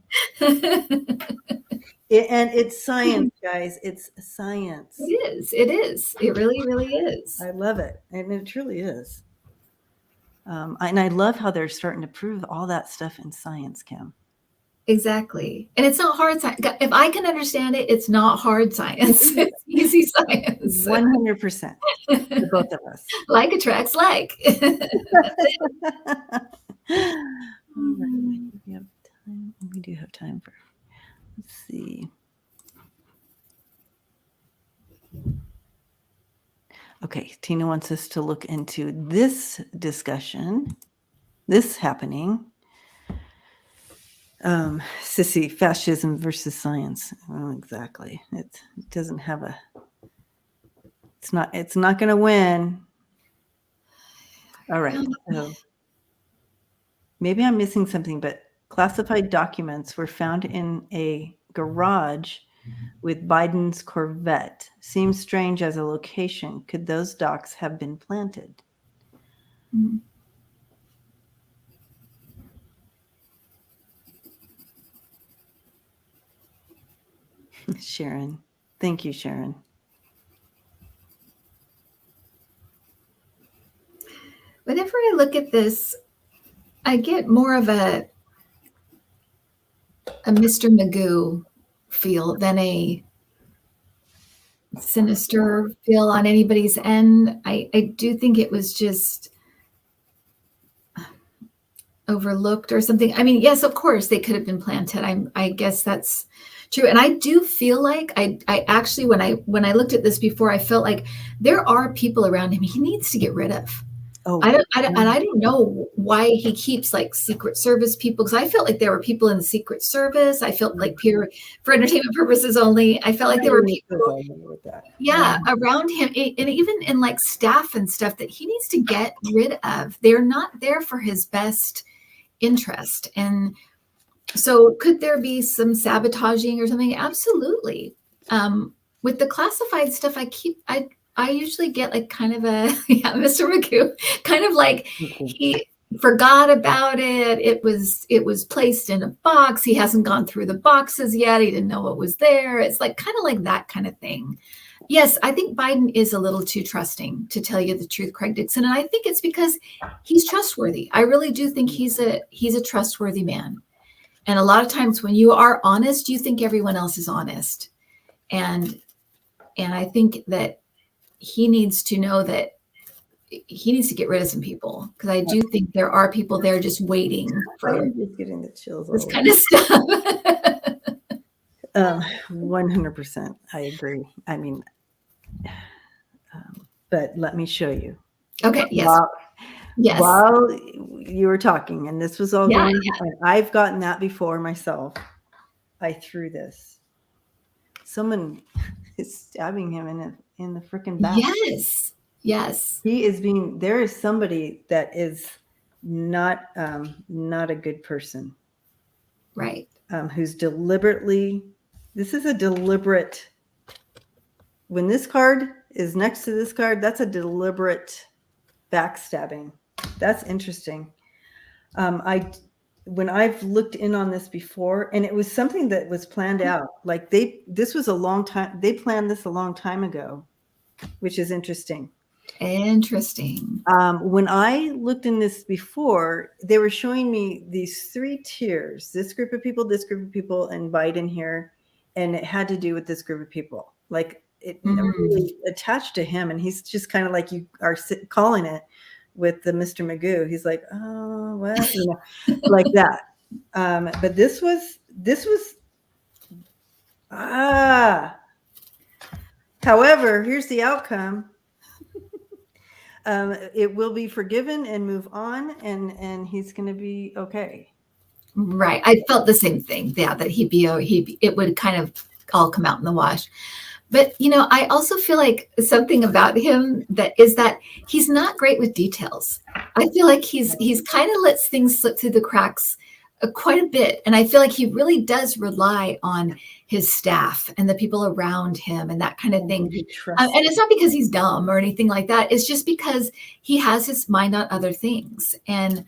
And it's science, guys. It's science. It is. It is. It really, really is. I love it. And it truly is. And I love how they're starting to prove all that stuff in science, Kim. Exactly. And it's not hard science. If I can understand it, it's not hard science. It's easy science. 100% for both of us. Like attracts like. All right. We have time. We do have time for, let's see. Okay, Tina wants us to look into this discussion, this happening. Sissy, fascism versus science. Well, exactly. It doesn't have a. It's not going to win. All right. So maybe I'm missing something, but classified documents were found in a garage with Biden's Corvette. Seems strange as a location. Could those docs have been planted? Mm-hmm. Sharon. Thank you, Sharon. Whenever I look at this, I get more of a Mr. Magoo feel than a sinister feel on anybody's end. I do think it was just overlooked or something. I mean, yes, of course they could have been planted. I guess that's true. And I do feel like I actually, when I looked at this before, I felt like there are people around him he needs to get rid of. Oh, I don't know why he keeps like Secret Service people, because I felt like there were people in the Secret Service. I felt like for entertainment purposes only. I felt like there were people, around him, and even in like staff and stuff that he needs to get rid of. They're not there for his best interest. And so could there be some sabotaging or something? Absolutely. With the classified stuff, I usually get like kind of a, Mr. Magoo, kind of like he forgot about it. It was placed in a box. He hasn't gone through the boxes yet. He didn't know what was there. It's like kind of like that kind of thing. Yes, I think Biden is a little too trusting, to tell you the truth, Craig Dixon. And I think it's because he's trustworthy. I really do think he's a trustworthy man. And a lot of times when you are honest, you think everyone else is honest. And I think that he needs to know that he needs to get rid of some people, because I do think there are people there just waiting for just getting the chills this kind of stuff. 100%. I agree. I mean, but let me show you. Okay. Yes. While you were talking, and this was all going on, and I've gotten that before myself. I threw this. Someone is stabbing him in the freaking back. Yes. There is somebody that is not a good person. Right. Who's deliberately, this is a deliberate, when this card is next to this card, that's a deliberate backstabbing. That's interesting. When I've looked in on this before, and it was something that was planned out, like this was a long time, they planned this a long time ago, which is interesting. When I looked in this before, they were showing me these 3 tiers, this group of people, and Biden here. And it had to do with this group of people. Like it really attached to him. And he's just kind of like you are calling it with the Mr. Magoo. He's like, oh, what? Like that. But this was, however, here's the outcome. It will be forgiven and move on, and he's going to be okay. Right. I felt the same thing. Yeah, that it would kind of all come out in the wash. But, I also feel like something about him that he's not great with details. I feel like he's kind of lets things slip through the cracks quite a bit. And I feel like he really does rely on his staff and the people around him and that kind of thing. And it's not because he's dumb or anything like that. It's just because he has his mind on other things. And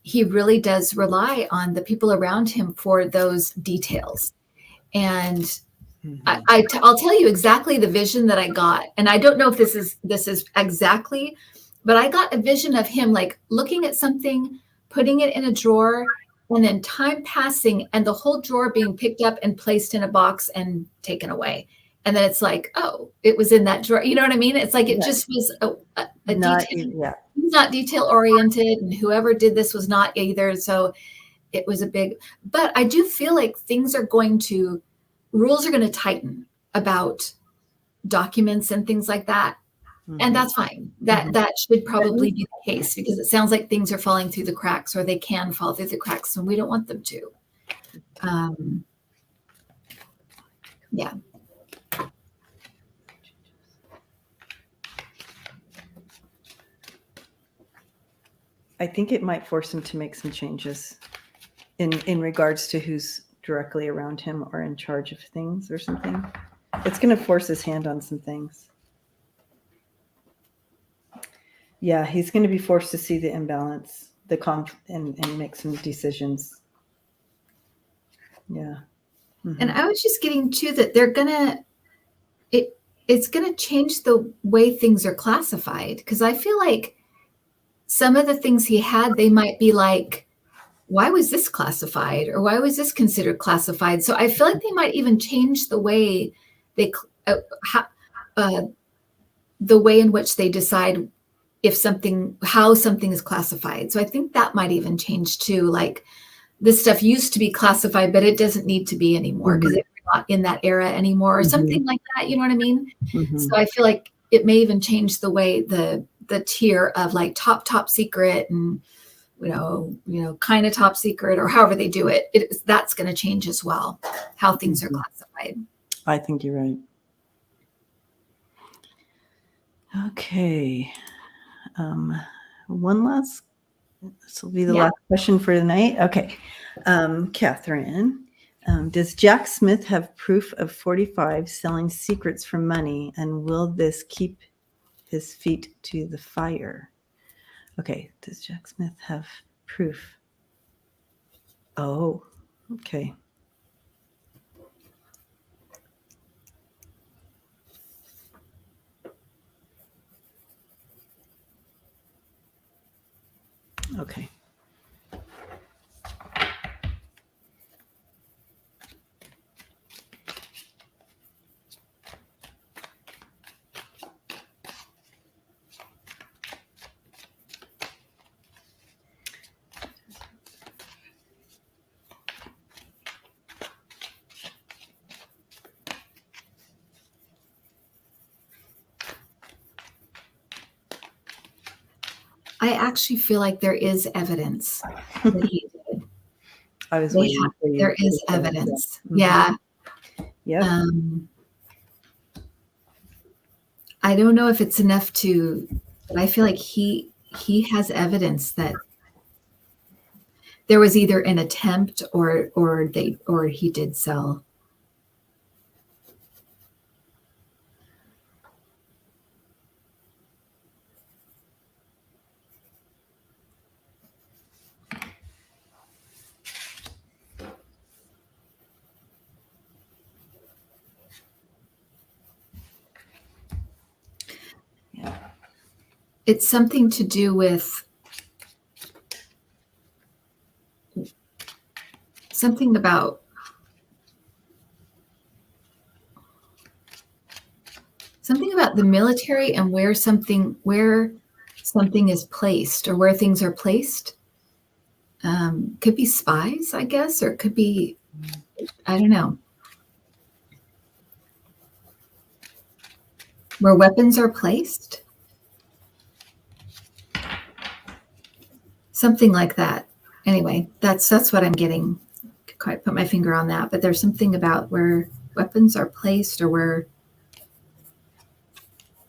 he really does rely on the people around him for those details. And I'll tell you exactly the vision that I got, and I don't know if this is exactly, but I got a vision of him like looking at something, putting it in a drawer, and then time passing, and the whole drawer being picked up and placed in a box and taken away. And then it's like, oh, it was in that drawer. You know what I mean? It's like it just was a Not detail. yeah. He's not detail oriented, and whoever did this was not either. So it was a big. But I do feel like rules are going to tighten about documents and things like that. Mhm. And that's fine. That should probably be the case, because it sounds like things are falling through the cracks, or they can fall through the cracks, and we don't want them to. Yeah. I think it might force him to make some changes in regards to who's directly around him or in charge of things or something. It's going to force his hand on some things. Yeah, he's going to be forced to see the imbalance, and make some decisions. Yeah. Mm-hmm. And I was just getting to that it's gonna change the way things are classified, because I feel like some of the things he had, they might be like, why was this classified, or why was this considered classified? So I feel like they might even change the way the way in which they decide how something is classified. So I think that might even change too. Like, this stuff used to be classified, but it doesn't need to be anymore because it's not in that era anymore, or something like that. You know what I mean? Mm-hmm. So I feel like it may even change the way the tier of like top secret and kind of top secret, or however they do it. That's going to change as well, how things are classified. I think you're right. Okay. This will be the last question for tonight. Okay. Catherine, does Jack Smith have proof of 45 selling secrets for money, and will this keep his feet to the fire? Okay. Does Jack Smith have proof? Oh, okay. Okay. I actually feel like there is evidence that he did. I was waiting for you. There is evidence. Yeah. Yeah. I don't know if it's enough but I feel like he has evidence that there was either an attempt or he did sell. It's something to do with something about the military and where something is placed, or where things are placed. Could be spies, I guess, or it could be, I don't know, where weapons are placed. Something like that. Anyway, that's what I'm getting. Can't quite put my finger on that, but there's something about where weapons are placed, or where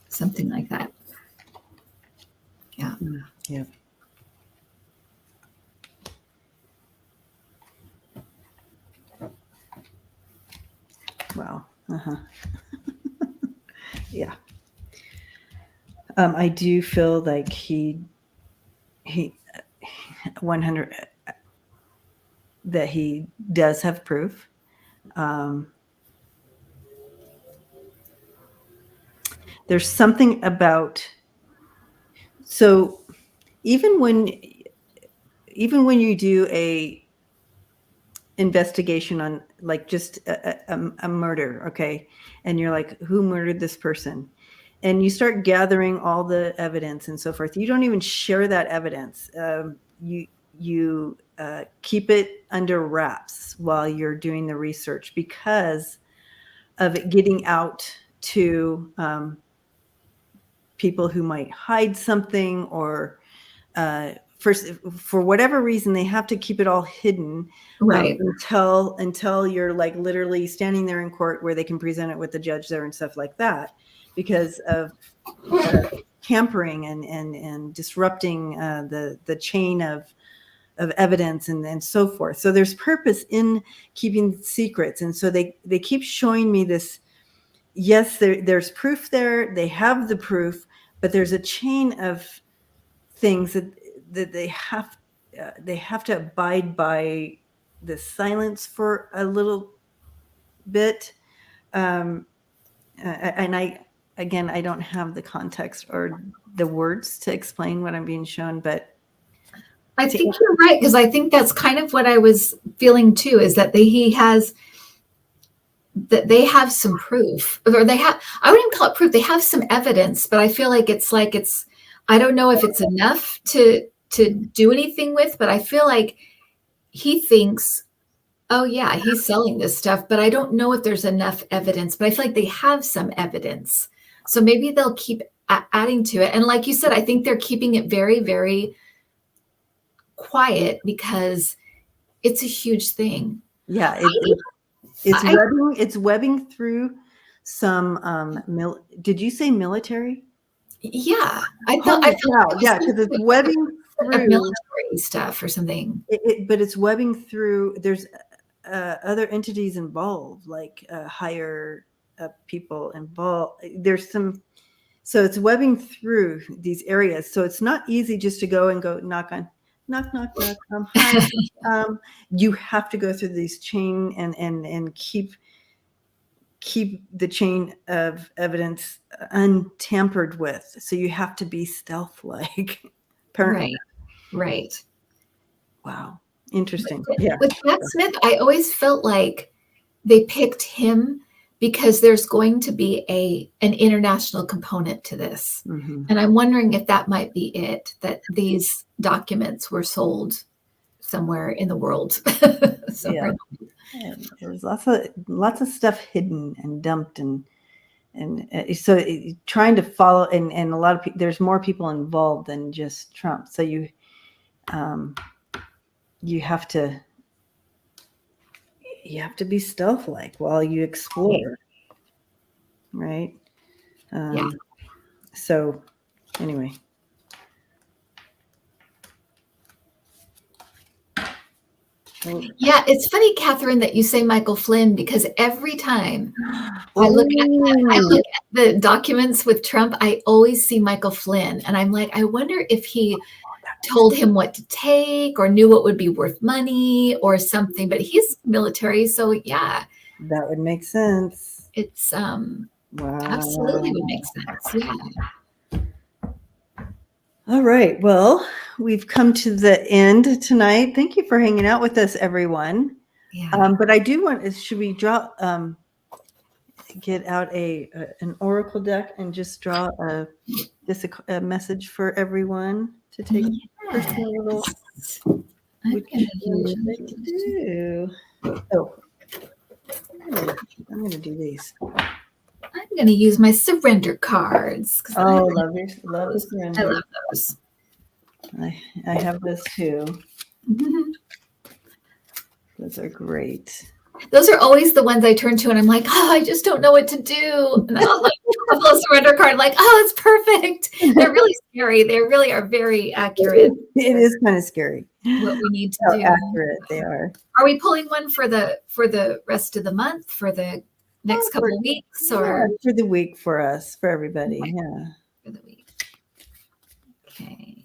something like that. Yeah. Yeah. Wow. Yeah. I do feel like he 100 that he does have proof. there's something about, so even when you do a investigation on like just a murder, okay, and you're like, who murdered this person, and you start gathering all the evidence and so forth, you don't even share that evidence. You keep it under wraps while you're doing the research because of it getting out to people who might hide something, or for whatever reason they have to keep it all hidden, Right. until you're like literally standing there in court where they can present it with the judge there and stuff like that, because of tampering and disrupting the chain of evidence and so forth. So there's purpose in keeping secrets, and so they keep showing me this. Yes, there's proof there. They have the proof, but there's a chain of things that they have to abide by the silence for a little bit. And I don't have the context or the words to explain what I'm being shown, but I think you're right, because I think that's kind of what I was feeling too, is that they have some proof, or I wouldn't even call it proof. They have some evidence, but I feel like it's I don't know if it's enough to do anything with, but I feel like he thinks, oh yeah, he's selling this stuff, but I don't know if there's enough evidence, but I feel like they have some evidence. So maybe they'll keep adding to it. And like you said, I think they're keeping it very, very quiet because it's a huge thing. yeah, it's webbing through some did you say military? Yeah, I felt like yeah, because it's webbing through military stuff or something. But it's webbing through. There's other entities involved, like higher people involved. There's some, so it's webbing through these areas. So it's not easy just to go knock on, knock. Hi. You have to go through these chain and keep the chain of evidence untampered with. So you have to be stealth-like. Apparently. Right. Wow. Interesting. With Jack Smith, I always felt like they picked him because there's going to be an international component to this. Mm-hmm. And I'm wondering if that might be it, that these documents were sold somewhere in the world. Yeah. There's lots of stuff hidden and dumped, and so trying to follow, and a lot of people, there's more people involved than just Trump. So you have to be stealth-like while you explore, right? Yeah. So anyway. Yeah, it's funny, Catherine, that you say Michael Flynn, because every time I look at the documents with Trump, I always see Michael Flynn, and I'm like, I wonder if he told him what to take or knew what would be worth money or something. But he's military, so yeah, that would make sense. It's wow. Absolutely would make sense. Yeah. All right. Well, we've come to the end tonight. Thank you for hanging out with us, everyone. Yeah. But I do want, should we draw, get out an oracle deck and just draw a message for everyone to take personal little. I'm gonna do. Oh, I'm going to do these. I'm going to use my surrender cards. Oh, love the surrender. I love those. I have those too. Those are great. Those are always the ones I turn to, and I'm like, oh, I just don't know what to do. And I'll pull a surrender card, like, oh, it's perfect. They're really scary. They really are very accurate. It is kind of scary. What we need to do. Accurate they are. Are we pulling one for the rest of the month, for the next couple of weeks, or for the week for us, for everybody? Yeah. For the week. Okay.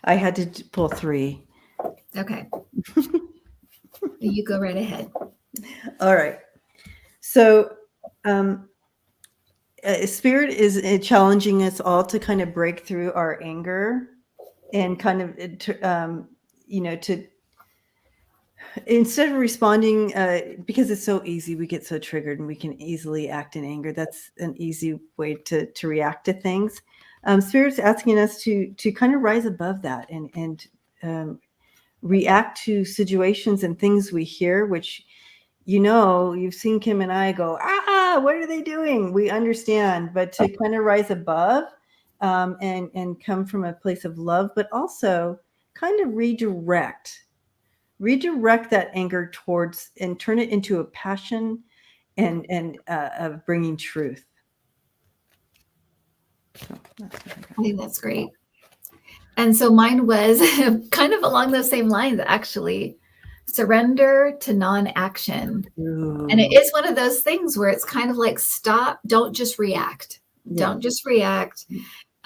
I had to pull 3. Okay. You go right ahead. All right. So, Spirit is challenging us all to kind of break through our anger and kind of, to instead of responding, because it's so easy, we get so triggered and we can easily act in anger. That's an easy way to react to things. Spirit's asking us to kind of rise above that and react to situations and things we hear, which, you've seen Kim and I go, what are they doing? We understand, but to kind of rise above and come from a place of love, but also kind of redirect that anger towards and turn it into a passion and of bringing truth. So I think that's great. And so mine was kind of along those same lines, actually. Surrender to non-action. Ooh. And it is one of those things where it's kind of like, stop, don't just react. Yeah. Don't just react.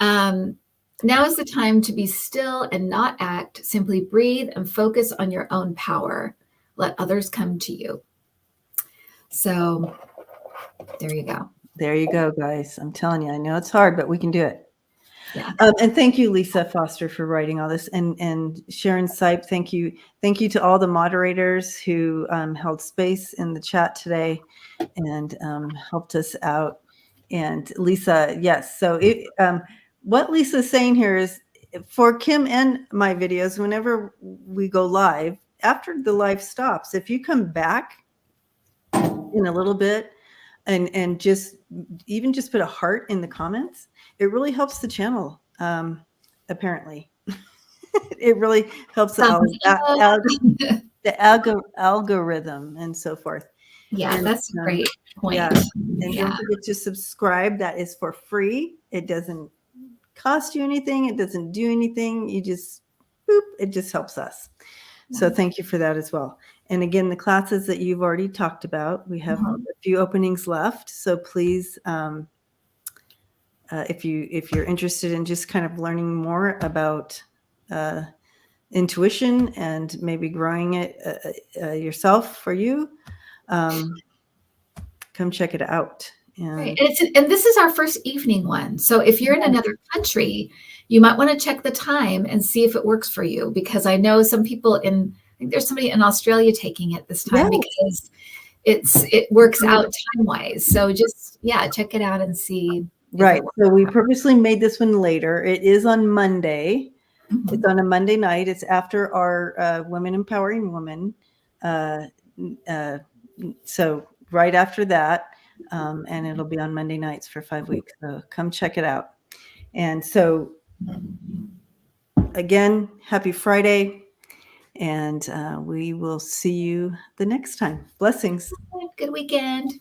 Now is the time to be still and not act. Simply breathe and focus on your own power. Let others come to you. So there you go. There you go, guys. I'm telling you, I know it's hard, but we can do it. Yeah. And thank you, Lisa Foster, for writing all this, and Sharon Sipe. Thank you to all the moderators who held space in the chat today and helped us out. And Lisa, yes. So what Lisa's saying here is, for Kim and my videos, whenever we go live, after the live stops, if you come back in a little bit and just put a heart in the comments, it really helps the channel. Apparently, it really helps the algorithm and so forth. Yeah, and, that's a great point. Yeah, and don't forget to subscribe. That is for free. It doesn't cost you anything. It doesn't do anything. You just it just helps us. So thank you for that as well. And again, the classes that you've already talked about, we have a few openings left. So please, if you're interested in just kind of learning more about intuition and maybe growing it yourself for you, come check it out. Right. And this is our first evening one. So if you're in another country, you might want to check the time and see if it works for you, because I know some people I think there's somebody in Australia taking it this time because it works out time-wise. So just, check it out and see. Right. So we purposely made this one later. It is on Monday. Mm-hmm. It's on a Monday night. It's after our Women Empowering Women. So right after that. And it'll be on Monday nights for 5 weeks. So come check it out. And so again, happy Friday. And we will see you the next time. Blessings. Good weekend.